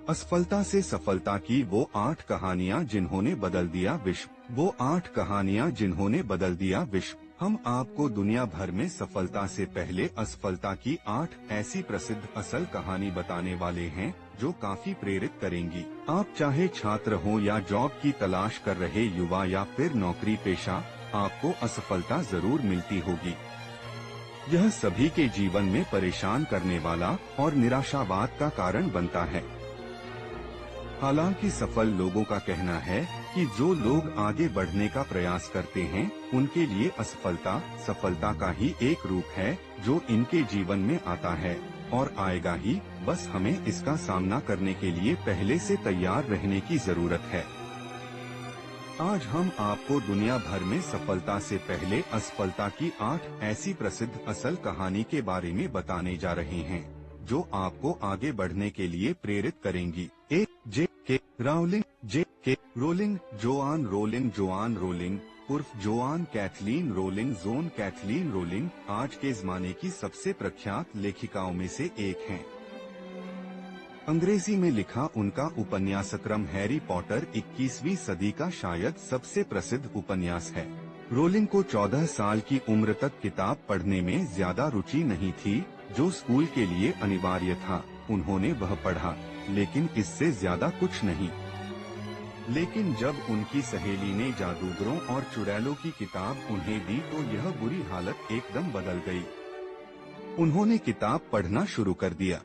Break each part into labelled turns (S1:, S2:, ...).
S1: असफलता से सफलता की वो 8 कहानियाँ जिन्होंने बदल दिया विश्व। वो 8 कहानियाँ जिन्होंने बदल दिया विश्व। हम आपको दुनिया भर में सफलता से पहले असफलता की 8 ऐसी प्रसिद्ध असल कहानी बताने वाले हैं जो काफी प्रेरित करेंगी। आप चाहे छात्र हो या जॉब की तलाश कर रहे युवा या फिर नौकरी पेशा, आपको असफलता जरूर मिलती होगी। यह सभी के जीवन में परेशान करने वाला और निराशावाद का कारण बनता है। हालांकि सफल लोगों का कहना है कि जो लोग आगे बढ़ने का प्रयास करते हैं, उनके लिए असफलता सफलता का ही एक रूप है जो इनके जीवन में आता है और आएगा ही। बस हमें इसका सामना करने के लिए पहले से तैयार रहने की जरूरत है। आज हम आपको दुनिया भर में सफलता से पहले असफलता की 8 ऐसी प्रसिद्ध असल कहानी के बारे में बताने जा रहे हैं जो आपको आगे बढ़ने के लिए प्रेरित करेंगी। जे के Rowling. J K Rowling. Joanne Rowling उर्फ Joanne Kathleen Rowling Joanne Kathleen Rowling आज के जमाने की सबसे प्रख्यात लेखिकाओं में से एक हैं। अंग्रेजी में लिखा उनका उपन्यासक्रम हैरी पॉटर 21वीं सदी का शायद सबसे प्रसिद्ध उपन्यास है। रोलिंग को 14 साल की उम्र तक किताब पढ़ने में ज्यादा रुचि नहीं थी, जो स्कूल के लिए अनिवार्य था। उन्होंने वह पढ़ा, लेकिन इससे ज्यादा कुछ नहीं। लेकिन जब उनकी सहेली ने जादूगरों और चुड़ैलों की किताब उन्हें दी तो यह बुरी हालत एकदम बदल गई। उन्होंने किताब पढ़ना शुरू कर दिया।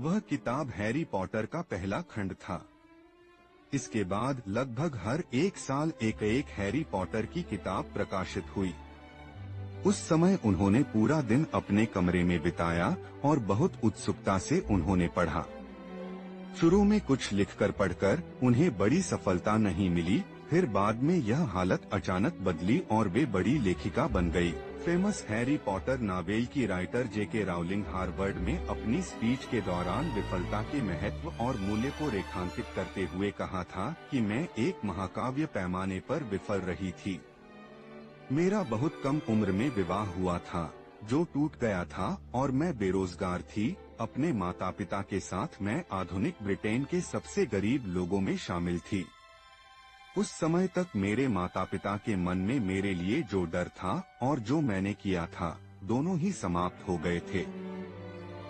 S1: वह किताब हैरी पॉटर का पहला खंड था। इसके बाद लगभग हर एक साल एक हैरी पॉटर की किताब प्रकाशित हुई। उस समय उन्होंने पूरा दिन अपने कमरे में बिताया और बहुत उत्सुकता से उन्होंने पढ़ा। शुरू में कुछ लिखकर पढ़कर उन्हें बड़ी सफलता नहीं मिली, फिर बाद में यह हालत अचानक बदली और वे बड़ी लेखिका बन गई। फेमस हैरी पॉटर नावेल की राइटर जेके राउलिंग हार्वर्ड में अपनी स्पीच के दौरान विफलता के महत्व और मूल्य को रेखांकित करते हुए कहा था कि मैं एक महाकाव्य पैमाने पर विफल रही थी। मेरा बहुत कम उम्र में विवाह हुआ था जो टूट गया था और मैं बेरोजगार थी। अपने माता पिता के साथ मैं आधुनिक ब्रिटेन के सबसे गरीब लोगों में शामिल थी। उस समय तक मेरे माता पिता के मन में मेरे लिए जो डर था और जो मैंने किया था, दोनों ही समाप्त हो गए थे।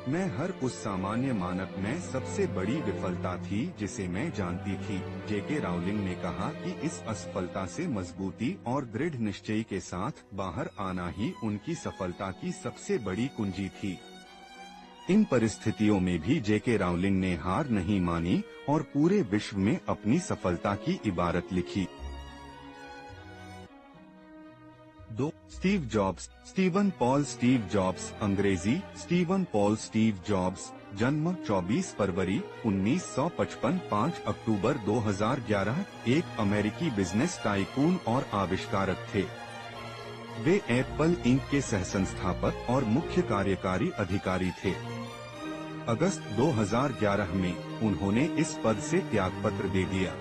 S1: मैं हर उस सामान्य मानक में सबसे बड़ी विफलता थी जिसे मैं जानती थी। जेके राउलिंग ने कहा कि इस असफलता से मजबूती और दृढ़ निश्चय के साथ बाहर आना ही उनकी सफलता की सबसे बड़ी कुंजी थी। इन परिस्थितियों में भी जेके राउलिंग ने हार नहीं मानी और पूरे विश्व में अपनी सफलता की इबारत लिखी। 2. Steve jobs. Steven Paul Steve jobs, अंग्रेजी स्टीवन पॉल स्टीव जॉब्स, जन्म 24 फरवरी 1955, 5 अक्टूबर 2011, एक अमेरिकी बिजनेस टाइकून और आविष्कारक थे। वे एप्पल इंक के सहसंस्थापक और मुख्य कार्यकारी अधिकारी थे। अगस्त 2011 में उन्होंने इस पद से त्यागपत्र दे दिया।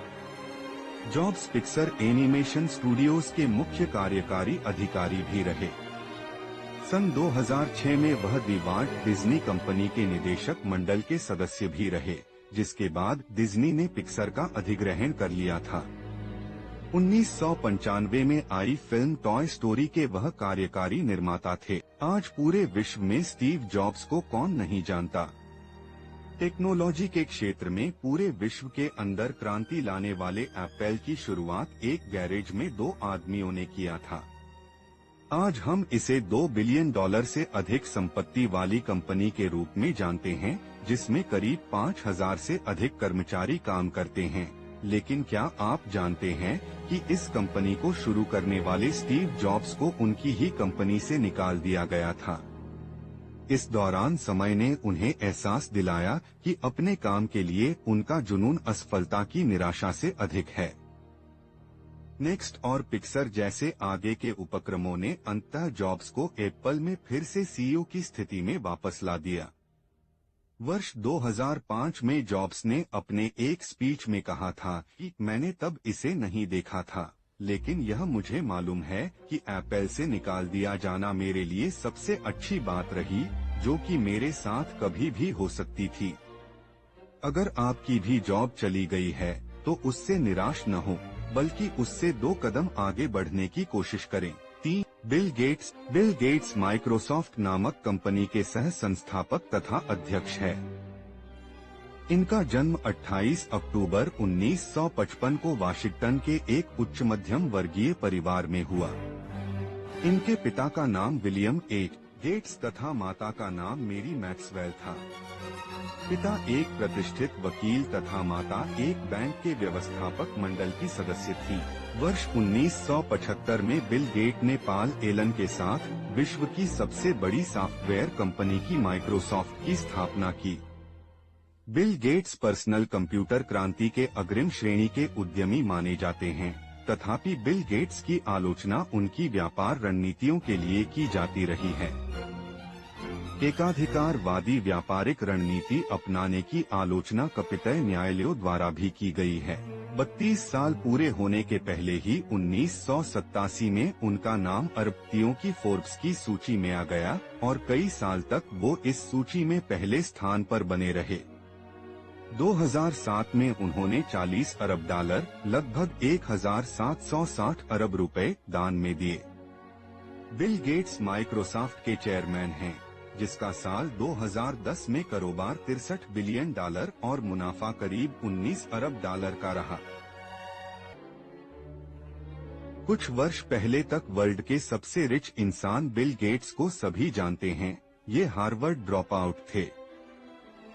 S1: जॉब्स पिक्सर एनिमेशन स्टूडियोज के मुख्य कार्यकारी अधिकारी भी रहे। सन 2006 में वह दी वाल्ट डिज्नी कंपनी के निदेशक मंडल के सदस्य भी रहे, जिसके बाद डिज्नी ने पिक्सर का अधिग्रहण कर लिया था। 1995 में आई फिल्म टॉय स्टोरी के वह कार्यकारी निर्माता थे। आज पूरे विश्व में स्टीव जॉब्स को कौन नहीं जानता। टेक्नोलॉजी के क्षेत्र में पूरे विश्व के अंदर क्रांति लाने वाले एप्पल की शुरुआत एक गैरेज में 2 आदमियों ने किया था। आज हम इसे $2 बिलियन से अधिक संपत्ति वाली कंपनी के रूप में जानते हैं, जिसमें करीब 5000 से अधिक कर्मचारी काम करते हैं। लेकिन क्या आप जानते हैं कि इस कंपनी को शुरू करने वाले स्टीव जॉब्स को उनकी ही कंपनी से निकाल दिया गया था। इस दौरान समय ने उन्हें एहसास दिलाया कि अपने काम के लिए उनका जुनून असफलता की निराशा से अधिक है। नेक्स्ट और पिक्सर जैसे आगे के उपक्रमों ने अंततः जॉब्स को एप्पल में फिर से सीईओ की स्थिति में वापस ला दिया। वर्ष 2005 में जॉब्स ने अपने एक स्पीच में कहा था कि मैंने तब इसे नहीं देखा था, लेकिन यह मुझे मालूम है कि एप्पल से निकाल दिया जाना मेरे लिए सबसे अच्छी बात रही जो कि मेरे साथ कभी भी हो सकती थी। अगर आपकी भी जॉब चली गई है तो उससे निराश न हो, बल्कि उससे 2 कदम आगे बढ़ने की कोशिश करें। 3. बिल गेट्स माइक्रोसॉफ्ट नामक कंपनी के सह संस्थापक तथा अध्यक्ष है। इनका जन्म 28 अक्टूबर 1955 को वाशिंगटन के एक उच्च मध्यम वर्गीय परिवार में हुआ। इनके पिता का नाम विलियम एच. गेट्स तथा माता का नाम मेरी मैक्सवेल था। पिता एक प्रतिष्ठित वकील तथा माता एक बैंक के व्यवस्थापक मंडल की सदस्य थी। वर्ष 1975 में बिल गेट ने पॉल एलन के साथ विश्व की सबसे बड़ी सॉफ्टवेयर कंपनी की माइक्रोसॉफ्ट की स्थापना की। बिल गेट्स पर्सनल कंप्यूटर क्रांति के अग्रिम श्रेणी के उद्यमी माने जाते हैं, तथापि बिल गेट्स की आलोचना उनकी व्यापार रणनीतियों के लिए की जाती रही है। एकाधिकारवादी व्यापारिक रणनीति अपनाने की आलोचना कपितय न्यायालयों द्वारा भी की गई है। 32 साल पूरे होने के पहले ही 1987 में उनका नाम अरबपतियों की फोर्ब्स की सूची में आ गया और कई साल तक वो इस सूची में पहले स्थान पर बने रहे। 2007 में उन्होंने $40 अरब लगभग 1760 अरब रुपए दान में दिए। बिल गेट्स माइक्रोसॉफ्ट के चेयरमैन हैं, जिसका साल 2010 में कारोबार $63 बिलियन और मुनाफा करीब $19 अरब का रहा। कुछ वर्ष पहले तक वर्ल्ड के सबसे रिच इंसान बिल गेट्स को सभी जानते हैं। ये हार्वर्ड ड्रॉप आउट थे।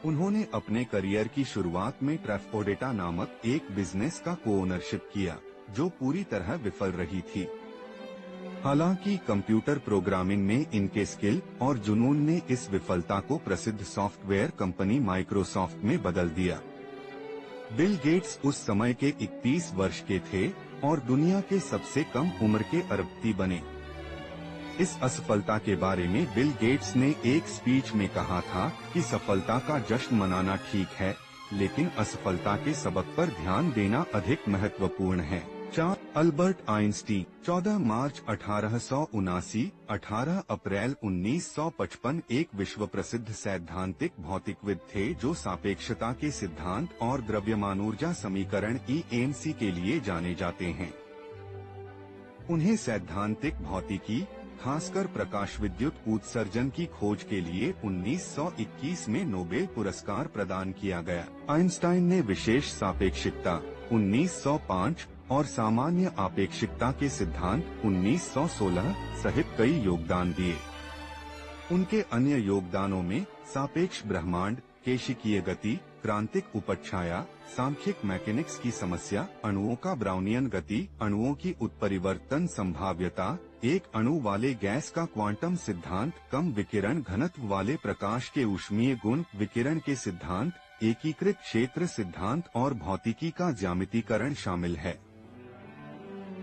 S1: उन्होंने अपने करियर की शुरुआत में ट्रैफोडेटा नामक एक बिजनेस का को-ओनरशिप किया, जो पूरी तरह विफल रही थी। हालांकि कंप्यूटर प्रोग्रामिंग में इनके स्किल और जुनून ने इस विफलता को प्रसिद्ध सॉफ्टवेयर कंपनी माइक्रोसॉफ्ट में बदल दिया। बिल गेट्स उस समय के 31 वर्ष के थे और दुनिया के सबसे कम उम्र के अरबपति बने। इस असफलता के बारे में बिल गेट्स ने एक स्पीच में कहा था कि सफलता का जश्न मनाना ठीक है, लेकिन असफलता के सबक पर ध्यान देना अधिक महत्वपूर्ण है। 4. अल्बर्ट आइंस्टीन 14 मार्च 1879, 18 अप्रैल 1955 एक विश्व प्रसिद्ध सैद्धांतिक भौतिकविद थे जो सापेक्षता के सिद्धांत और द्रव्यमानऊर्जा समीकरण EMC के लिए जाने जाते हैं। उन्हें सैद्धांतिक भौतिकी, खासकर प्रकाश विद्युत उत्सर्जन की खोज के लिए 1921 में नोबेल पुरस्कार प्रदान किया गया। आइंस्टाइन ने विशेष सापेक्षिकता 1905 और सामान्य आपेक्षिकता के सिद्धांत 1916 सहित कई योगदान दिए। उनके अन्य योगदानों में सापेक्ष ब्रह्मांड, केशिकीय गति, क्रांतिक उपछाया, सांख्यिक मैकेनिक्स की समस्या, अणुओं का ब्राउनियन गति, अणुओं की उत्परिवर्तन संभाव्यता, एक अणु वाले गैस का क्वांटम सिद्धांत, कम विकिरण घनत्व वाले प्रकाश के ऊष्मीय गुण विकिरण के सिद्धांत, एकीकृत क्षेत्र सिद्धांत और भौतिकी का ज्यामितीकरण शामिल है।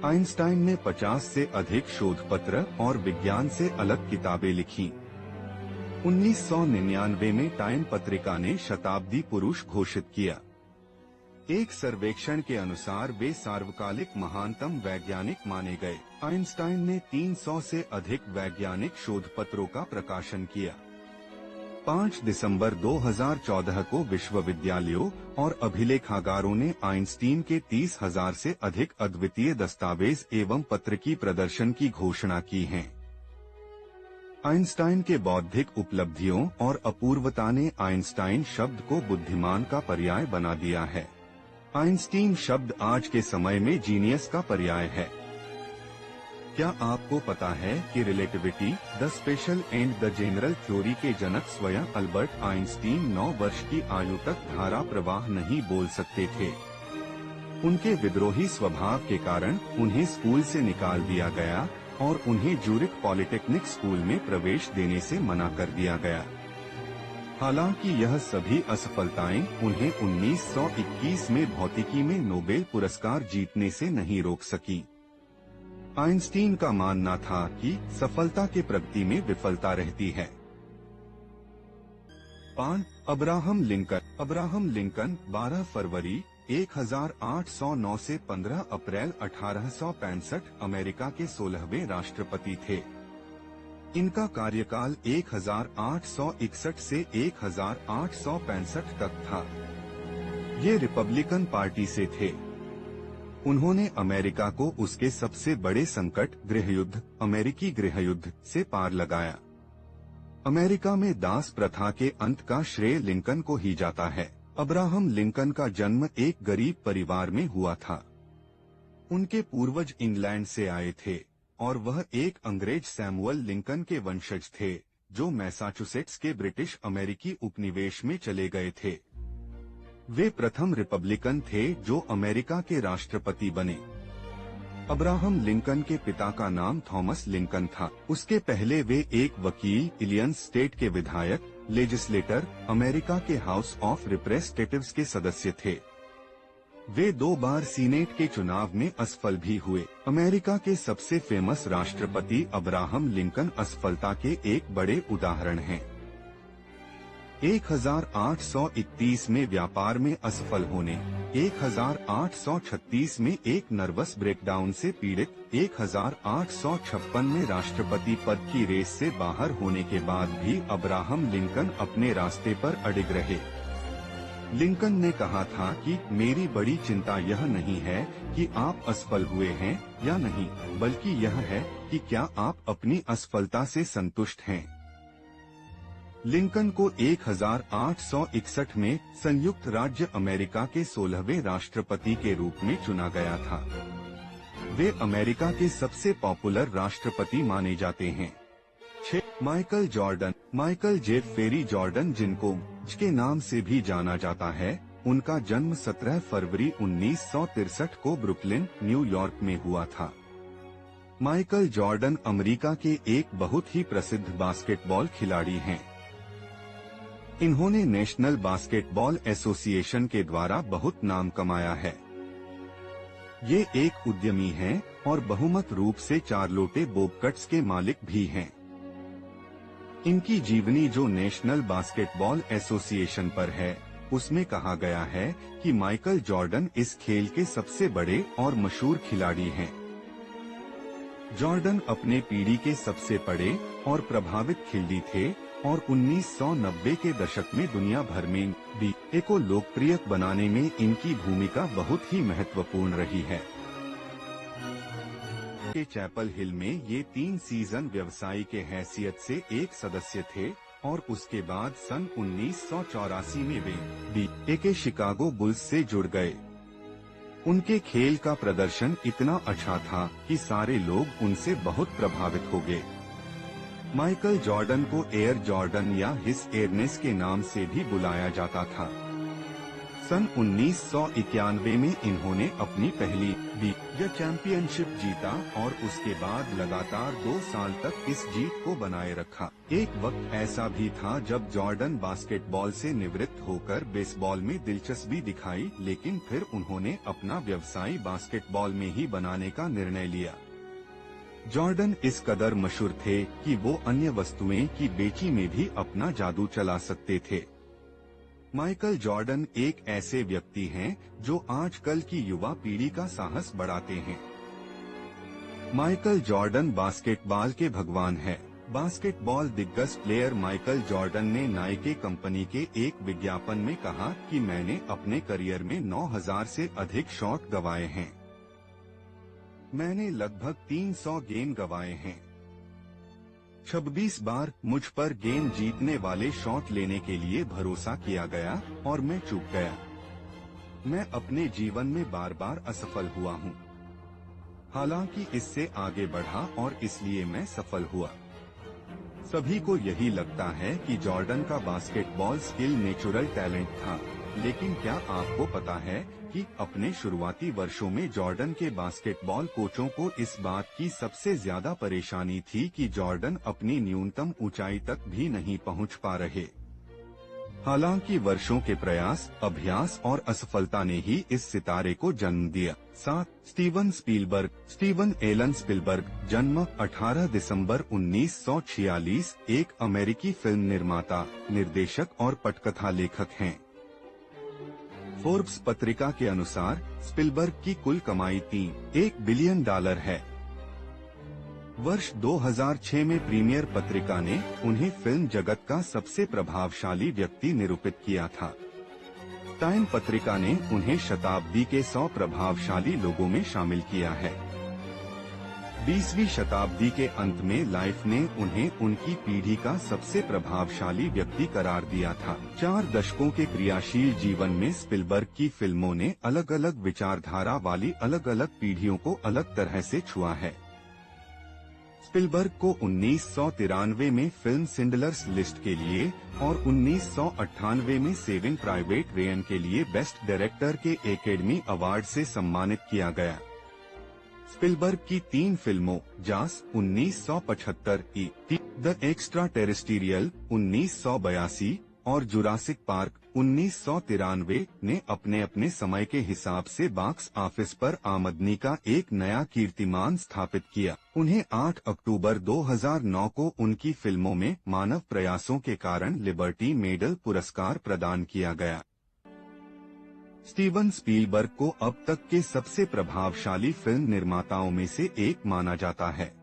S1: आइंस्टाइन ने 50 से अधिक शोध पत्र और विज्ञान से अलग किताबें लिखी। 1999 में टाइम पत्रिका ने शताब्दी पुरुष घोषित किया। एक सर्वेक्षण के अनुसार वे सार्वकालिक महानतम वैज्ञानिक माने गए। आइंस्टाइन ने 300 से अधिक वैज्ञानिक शोध पत्रों का प्रकाशन किया। 5 दिसंबर 2014 को विश्वविद्यालयों और अभिलेखागारों ने आइंस्टीन के 30,000 से अधिक अद्वितीय दस्तावेज एवं पत्र की प्रदर्शन की घोषणा की है। आइंस्टाइन के बौद्धिक उपलब्धियों और अपूर्वता ने आइंस्टाइन शब्द को बुद्धिमान का पर्याय बना दिया है। आइंस्टीन शब्द आज के समय में जीनियस का पर्याय है। क्या आपको पता है कि relativity, the special and the general theory के जनक स्वयं अल्बर्ट आइंस्टीन 9 वर्ष की आयु तक धारा प्रवाह नहीं बोल सकते थे। उनके विद्रोही स्वभाव के कारण उन्हें स्कूल से निकाल दिया गया और उन्हें ज्यूरिख पॉलिटेक्निक स्कूल में प्रवेश देने से मना कर दिया गया। हालांकि यह सभी असफलताएं उन्हें 1921 में भौतिकी में नोबेल पुरस्कार जीतने से नहीं रोक सकी। आइंस्टीन का मानना था कि सफलता के प्रगति में विफलता रहती है। 5. अब्राहम लिंकन 12 फरवरी 1809 से 15 अप्रैल 1865 अमेरिका के 16वें राष्ट्रपति थे। इनका कार्यकाल 1861 से 1865 तक था। ये रिपब्लिकन पार्टी से थे। उन्होंने अमेरिका को उसके सबसे बड़े संकट गृहयुद्ध, अमेरिकी गृहयुद्ध से पार लगाया। अमेरिका में दास प्रथा के अंत का श्रेय लिंकन को ही जाता है। अब्राहम लिंकन का जन्म एक गरीब परिवार में हुआ था। उनके पूर्वज इंग्लैंड से आए थे और वह एक अंग्रेज सैमुअल लिंकन के वंशज थे, जो मैसाचुसेट्स के ब्रिटिश अमेरिकी उपनिवेश में चले गए थे। वे प्रथम रिपब्लिकन थे जो अमेरिका के राष्ट्रपति बने। अब्राहम लिंकन के पिता का नाम थॉमस लिंकन था। उसके पहले वे एक वकील, इलियंस स्टेट के विधायक, लेजिस्लेटर, अमेरिका के हाउस ऑफ रिप्रेजेंटेटिव्स के सदस्य थे। वे 2 बार सीनेट के चुनाव में असफल भी हुए। अमेरिका के सबसे फेमस राष्ट्रपति अब्राहम लिंकन असफलता के एक बड़े उदाहरण हैं। 1831 में व्यापार में असफल होने, 1836 में एक नर्वस ब्रेकडाउन से पीड़ित, 1856 में राष्ट्रपति पद की रेस से बाहर होने के बाद भी अब्राहम लिंकन अपने रास्ते पर अडिग रहे। लिंकन ने कहा था कि मेरी बड़ी चिंता यह नहीं है कि आप असफल हुए हैं या नहीं, बल्कि यह है कि क्या आप अपनी असफलता से संतुष्ट हैं। लिंकन को 1861 में संयुक्त राज्य अमेरिका के 16वें राष्ट्रपति के रूप में चुना गया था। वे अमेरिका के सबसे पॉपुलर राष्ट्रपति माने जाते हैं। 6. Michael Jordan. माइकल जेफ फेरी जॉर्डन, जिनको के नाम से भी जाना जाता है, उनका जन्म 17 फरवरी 1963 को ब्रुकलिन, न्यूयॉर्क में हुआ था। माइकल जॉर्डन अमेरिका के एक बहुत ही प्रसिद्ध बास्केटबॉल खिलाड़ी हैं। इन्होंने नेशनल बास्केटबॉल एसोसिएशन के द्वारा बहुत नाम कमाया है। ये एक उद्यमी हैं और बहुमत रूप से चार्लोटे बोबकट्स के मालिक भी हैं। इनकी जीवनी जो नेशनल बास्केटबॉल एसोसिएशन पर है, उसमें कहा गया है कि माइकल जॉर्डन इस खेल के सबसे बड़े और मशहूर खिलाड़ी हैं। जॉर्डन अपने पीढ़ी के सबसे बड़े और प्रभावित खिलाड़ी थे और 1990 के दशक में दुनिया भर में NBA को लोकप्रिय बनाने में इनकी भूमिका बहुत ही महत्वपूर्ण रही है। के चैपल हिल में ये 3 सीजन व्यवसायी के हैसियत से एक सदस्य थे और उसके बाद सन 1984 में वे NBA के शिकागो बुल्स से जुड़ गए। उनके खेल का प्रदर्शन इतना अच्छा था कि सारे लोग उनसे बहुत प्रभावित हो गए। माइकल जॉर्डन को एयर जॉर्डन या हिस एयरनेस के नाम से भी बुलाया जाता था। सन 1991 में इन्होंने अपनी पहली NBA चैंपियनशिप जीता और उसके बाद लगातार 2 साल तक इस जीत को बनाए रखा। एक वक्त ऐसा भी था जब जॉर्डन बास्केटबॉल से निवृत्त होकर बेसबॉल में दिलचस्पी दिखाई, लेकिन फिर उन्होंने अपना व्यवसाय बास्केटबॉल में ही बनाने का निर्णय लिया। जॉर्डन इस कदर मशहूर थे कि वो अन्य वस्तुएं की बेची में भी अपना जादू चला सकते थे। माइकल जॉर्डन एक ऐसे व्यक्ति हैं जो आजकल की युवा पीढ़ी का साहस बढ़ाते हैं। माइकल जॉर्डन बास्केटबॉल के भगवान है। बास्केटबॉल दिग्गज प्लेयर माइकल जॉर्डन ने नाइके कंपनी के एक विज्ञापन में कहा कि मैंने अपने करियर में 9000 से अधिक शॉट गंवाए हैं। मैंने लगभग 300 गेम गंवाए हैं। 26 बार मुझ पर गेम जीतने वाले शॉट लेने के लिए भरोसा किया गया और मैं चूक गया। मैं अपने जीवन में बार बार असफल हुआ हूँ, हालांकि इससे आगे बढ़ा और इसलिए मैं सफल हुआ। सभी को यही लगता है कि जॉर्डन का बास्केटबॉल स्किल नेचुरल टैलेंट था, लेकिन क्या आपको पता है कि अपने शुरुआती वर्षों में जॉर्डन के बास्केटबॉल कोचों को इस बात की सबसे ज्यादा परेशानी थी कि जॉर्डन अपनी न्यूनतम ऊंचाई तक भी नहीं पहुंच पा रहे। हालांकि वर्षों के प्रयास, अभ्यास और असफलता ने ही इस सितारे को जन्म दिया। 7. Steven Spielberg. Steven Allan Spielberg, जन्म 18 दिसंबर 1946, एक अमेरिकी फिल्म निर्माता, निर्देशक और पटकथा लेखक हैं। फोर्ब्स पत्रिका के अनुसार स्पीलबर्ग की कुल कमाई $3.1 बिलियन है। वर्ष 2006 में प्रीमियर पत्रिका ने उन्हें फिल्म जगत का सबसे प्रभावशाली व्यक्ति निरूपित किया था। टाइम पत्रिका ने उन्हें शताब्दी के 100 प्रभावशाली लोगों में शामिल किया है। 20वीं शताब्दी के अंत में लाइफ ने उन्हें उनकी पीढ़ी का सबसे प्रभावशाली व्यक्ति करार दिया था। 4 दशकों के क्रियाशील जीवन में स्पिलबर्ग की फिल्मों ने अलग अलग विचारधारा वाली अलग अलग पीढ़ियों को अलग तरह से छुआ है। स्पिलबर्ग को 1993 में फिल्म सिंडलर्स लिस्ट के लिए और 1998 में सेविंग प्राइवेट रायन के लिए बेस्ट डायरेक्टर के एकेडमी अवार्ड से सम्मानित किया गया। स्पिलबर्ग की 3 फिल्मों जास 1975, द एक्स्ट्रा टेरेस्ट्रियल 1982 और जुरासिक पार्क 1993 ने अपने अपने समय के हिसाब से बॉक्स ऑफिस पर आमदनी का एक नया कीर्तिमान स्थापित किया। उन्हें 8 अक्टूबर 2009 को उनकी फिल्मों में मानव प्रयासों के कारण लिबर्टी मेडल पुरस्कार प्रदान किया गया। स्टीवन स्पीलबर्ग को अब तक के सबसे प्रभावशाली फिल्म निर्माताओं में से एक माना जाता है।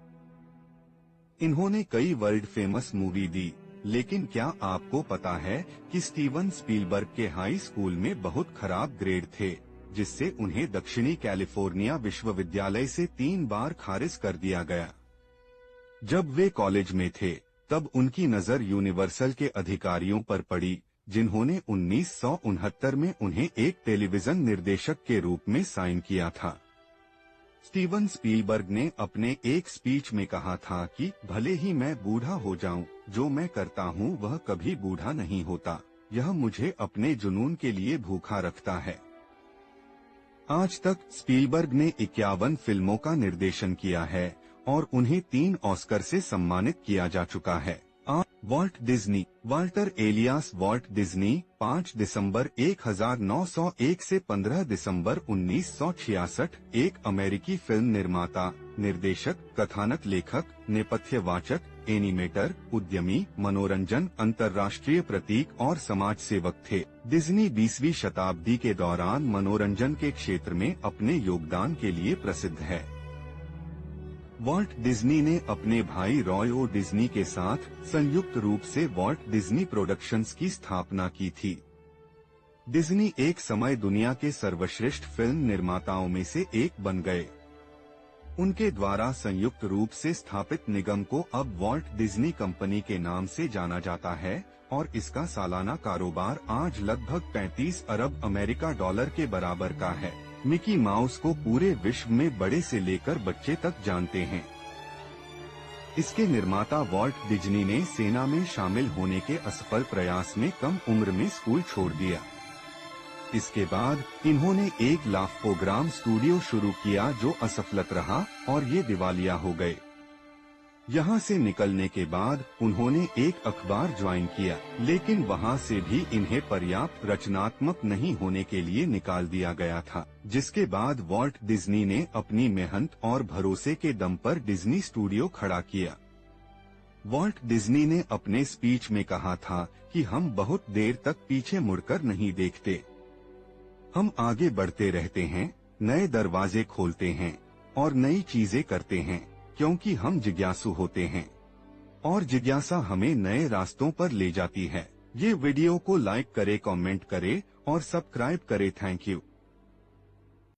S1: इन्होंने कई वर्ल्ड फेमस मूवी दी, लेकिन क्या आपको पता है कि स्टीवन स्पीलबर्ग के हाई स्कूल में बहुत खराब ग्रेड थे, जिससे उन्हें दक्षिणी कैलिफोर्निया विश्वविद्यालय से 3 बार खारिज कर दिया गया। जब वे कॉलेज में थे, तब उनकी नजर यूनिवर्सल के अधिकारियों पर पड़ी, जिन्होंने 1969 में उन्हें एक टेलीविजन निर्देशक के रूप में साइन किया था। स्टीवन स्पीलबर्ग ने अपने एक स्पीच में कहा था कि भले ही मैं बूढ़ा हो जाऊं, जो मैं करता हूं वह कभी बूढ़ा नहीं होता। यह मुझे अपने जुनून के लिए भूखा रखता है। आज तक स्पीलबर्ग ने 51 फिल्मों का निर्देशन किया है और उन्हें 3 ऑस्कर से सम्मानित किया जा चुका है। Walt Disney, Walter Elias Walt Disney 5 दिसंबर 1901 से 15 दिसंबर 1966 एक अमेरिकी फिल्म निर्माता, निर्देशक, कथानक लेखक, नेपथ्यवाचक, एनिमेटर, उद्यमी, मनोरंजन, अंतर्राष्ट्रीय प्रतीक और समाज सेवक थे। डिज्नी 20वीं शताब्दी के दौरान मनोरंजन के क्षेत्र में अपने योगदान के लिए प्रसिद्ध है। वॉल्ट डिज्नी ने अपने भाई रॉय ओ डिज्नी के साथ संयुक्त रूप से वॉल्ट डिज्नी प्रोडक्शंस की स्थापना की थी। डिज्नी एक समय दुनिया के सर्वश्रेष्ठ फिल्म निर्माताओं में से एक बन गए। उनके द्वारा संयुक्त रूप से स्थापित निगम को अब वॉल्ट डिज्नी कंपनी के नाम से जाना जाता है और इसका सालाना कारोबार आज लगभग 35 अरब अमेरिका डॉलर के बराबर का है। मिकी माउस को पूरे विश्व में बड़े से लेकर बच्चे तक जानते हैं। इसके निर्माता वॉल्ट डिज्नी ने सेना में शामिल होने के असफल प्रयास में कम उम्र में स्कूल छोड़ दिया। इसके बाद इन्होंने एक लाफोग्राम स्टूडियो शुरू किया जो असफल रहा और ये दिवालिया हो गए। यहाँ से निकलने के बाद उन्होंने एक अखबार ज्वाइन किया, लेकिन वहाँ से भी इन्हें पर्याप्त रचनात्मक नहीं होने के लिए निकाल दिया गया था, जिसके बाद वॉल्ट डिज्नी ने अपनी मेहनत और भरोसे के दम पर डिज्नी स्टूडियो खड़ा किया। वॉल्ट डिज्नी ने अपने स्पीच में कहा था कि हम बहुत देर तक पीछे मुड़कर नहीं देखते। हम आगे बढ़ते रहते हैं, नए दरवाजे खोलते हैं और नई चीजें करते हैं, क्योंकि हम जिज्ञासु होते हैं और जिज्ञासा हमें नए रास्तों पर ले जाती है। ये वीडियो को लाइक करे, कमेंट करे और सब्सक्राइब करे। Thank you.